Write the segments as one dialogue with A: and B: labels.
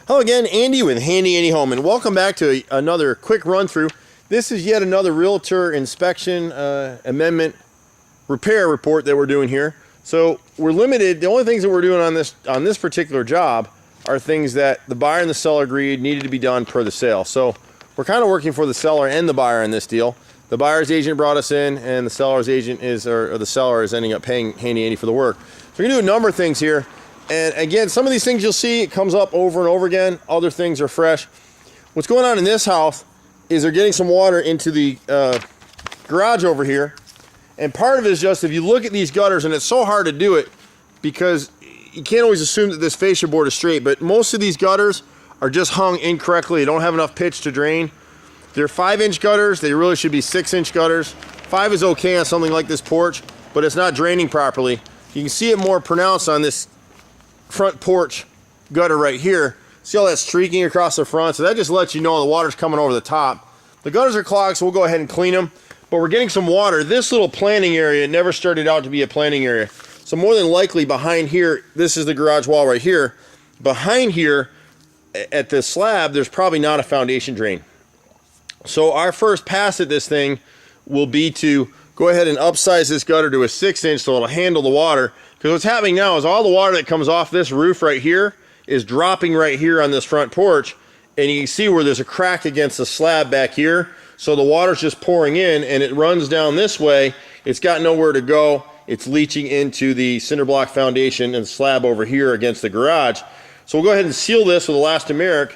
A: Hello again, Andy with Handy Andy Home, and welcome back to another quick run through. This is yet another Realtor Inspection Amendment Repair report that we're doing here. So we're limited. The only things that we're doing on this particular job are things that the buyer and the seller agreed needed to be done per the sale. So we're kind of working for the seller and the buyer in this deal. The buyer's agent brought us in, and the seller's agent is, or the seller is ending up paying Handy Andy for the work. So we're gonna do a number of things here. And again, some of these things you'll see, it comes up over and over again. Other things are fresh. What's going on in this house is they're getting some water into the garage over here. And part of it is just, if you look at these gutters, and it's so hard to do it because you can't always assume that this fascia board is straight, but most of these gutters are just hung incorrectly. They don't have enough pitch to drain. They're 5-inch gutters. They really should be 6-inch gutters. 5 is okay on something like this porch, but it's not draining properly. You can see it more pronounced on this front porch gutter right here. See all that streaking across the front? So that just lets you know the water's coming over the top. The gutters are clogged, so we'll go ahead and clean them, but we're getting some water. This little planting area never started out to be a planting area, so more than likely behind here, this is the garage wall right here, behind here at the slab there's probably not a foundation drain. So our first pass at this thing will be to go ahead and upsize this gutter to a 6-inch so it'll handle the water. Because what's happening now is all the water that comes off this roof right here is dropping right here on this front porch, and you can see where there's a crack against the slab back here. So the water's just pouring in, and it runs down this way. It's got nowhere to go. It's leaching into the cinder block foundation and slab over here against the garage. So we'll go ahead and seal this with elastomeric,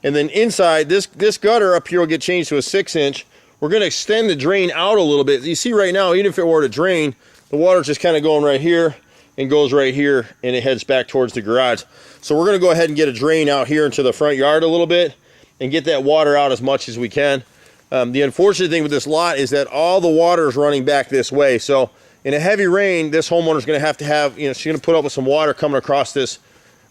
A: and then inside this gutter up here will get changed to a 6-inch. We're going to extend the drain out a little bit. You see right now, even if it were to drain, the water's just kind of going right here and goes right here, and it heads back towards the garage. So we're going to go ahead and get a drain out here into the front yard a little bit and get that water out as much as we can. The unfortunate thing with this lot is that all the water is running back this way. So in a heavy rain, this homeowner's going to have, she's going to put up with some water coming across this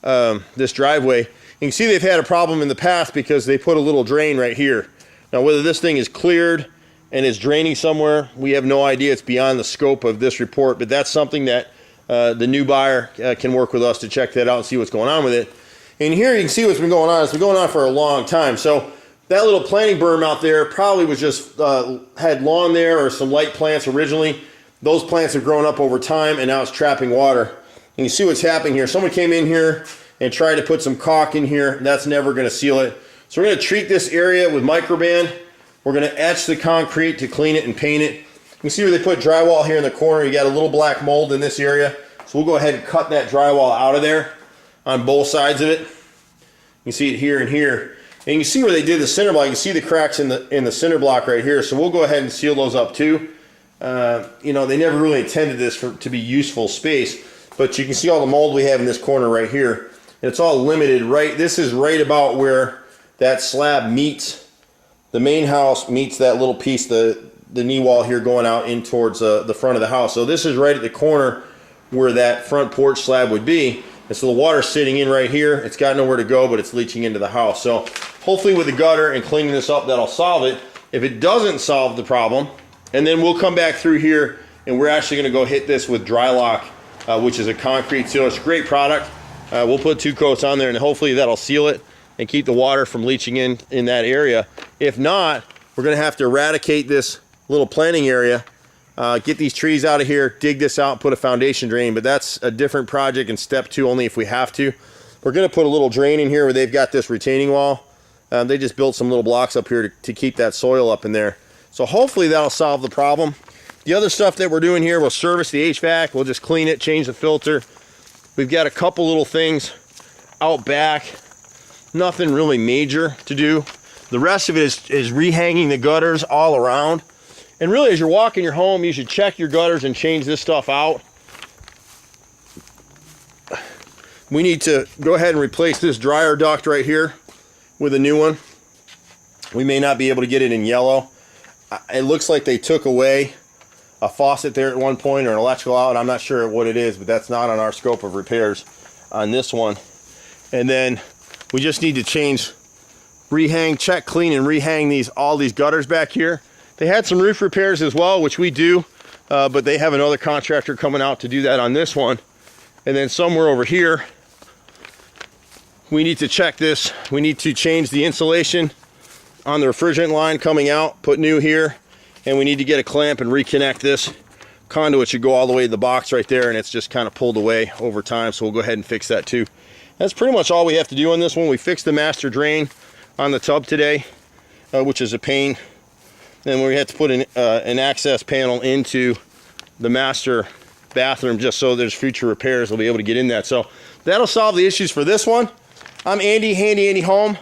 A: this driveway. You can see they've had a problem in the past because they put a little drain right here. Now, whether this thing is cleared and is draining somewhere, we have no idea. It's beyond the scope of this report, but that's something that the new buyer can work with us to check that out and see what's going on with it. And here you can see what's been going on. It's been going on for a long time. So that little planting berm out there probably was just had lawn there or some light plants originally. Those plants have grown up over time, and now it's trapping water. And you see what's happening here. Someone came in here and tried to put some caulk in here. That's never going to seal it. So we're going to treat this area with microban. We're going to etch the concrete to clean it and paint it. You can see where they put drywall here in the corner. You got a little black mold in this area. So we'll go ahead and cut that drywall out of there on both sides of it. You can see it here and here. And you can see where they did the cinder block. You can see the cracks in the cinder block right here. So we'll go ahead and seal those up too. They never really intended this to be useful space, but you can see all the mold we have in this corner right here. And it's all limited right. This is right about where that slab meets the main house, meets that little piece, the knee wall here going out in towards the front of the house. So this is right at the corner where that front porch slab would be. And so the water's sitting in right here. It's got nowhere to go, but it's leaching into the house. So hopefully with the gutter and cleaning this up, that'll solve it. If it doesn't solve the problem, and then we'll come back through here and we're actually going to go hit this with Drylock, which is a concrete sealer. It's a great product. We'll put 2 coats on there, and hopefully that'll seal it and keep the water from leaching in that area. If not, we're going to have to eradicate this little planting area, get these trees out of here, dig this out, put a foundation drain, but that's a different project and step 2 only if we have to. We're going to put a little drain in here where they've got this retaining wall. They just built some little blocks up here to keep that soil up in there. So hopefully that'll solve the problem. The other stuff that we're doing here, we'll service the HVAC. We'll just clean it, change the filter. We've got a couple little things out back. Nothing really major to do. The rest of it is rehanging the gutters all around. And really, as you're walking your home, you should check your gutters and change this stuff out. We need to go ahead and replace this dryer duct right here with a new one. We may not be able to get it in yellow. It looks like they took away a faucet there at one point, or an electrical outlet. I'm not sure what it is, but that's not on our scope of repairs on this one. And then we just need to check, clean, and rehang all these gutters back here. They had some roof repairs as well, which we do, but they have another contractor coming out to do that on this one. And then somewhere over here, we need to check this. We need to change the insulation on the refrigerant line coming out, put new here, and we need to get a clamp and reconnect this. Conduit should go all the way to the box right there, and it's just kind of pulled away over time, so we'll go ahead and fix that too. That's pretty much all we have to do on this one. We fixed the master drain on the tub today, which is a pain. Then we had to put an access panel into the master bathroom just so there's future repairs we'll be able to get in that. So that'll solve the issues for this one. I'm Andy, Handy Andy Home.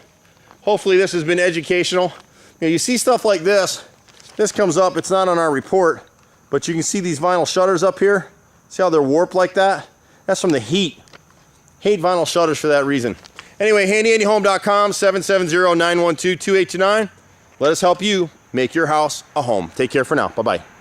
A: Hopefully this has been educational. You know, you see stuff like this. This comes up, it's not on our report, but you can see these vinyl shutters up here. See how they're warped like that? That's from the heat. Hate vinyl shutters for that reason. Anyway, handyandyhome.com, 770-912-2829. Let us help you make your house a home. Take care for now. Bye-bye.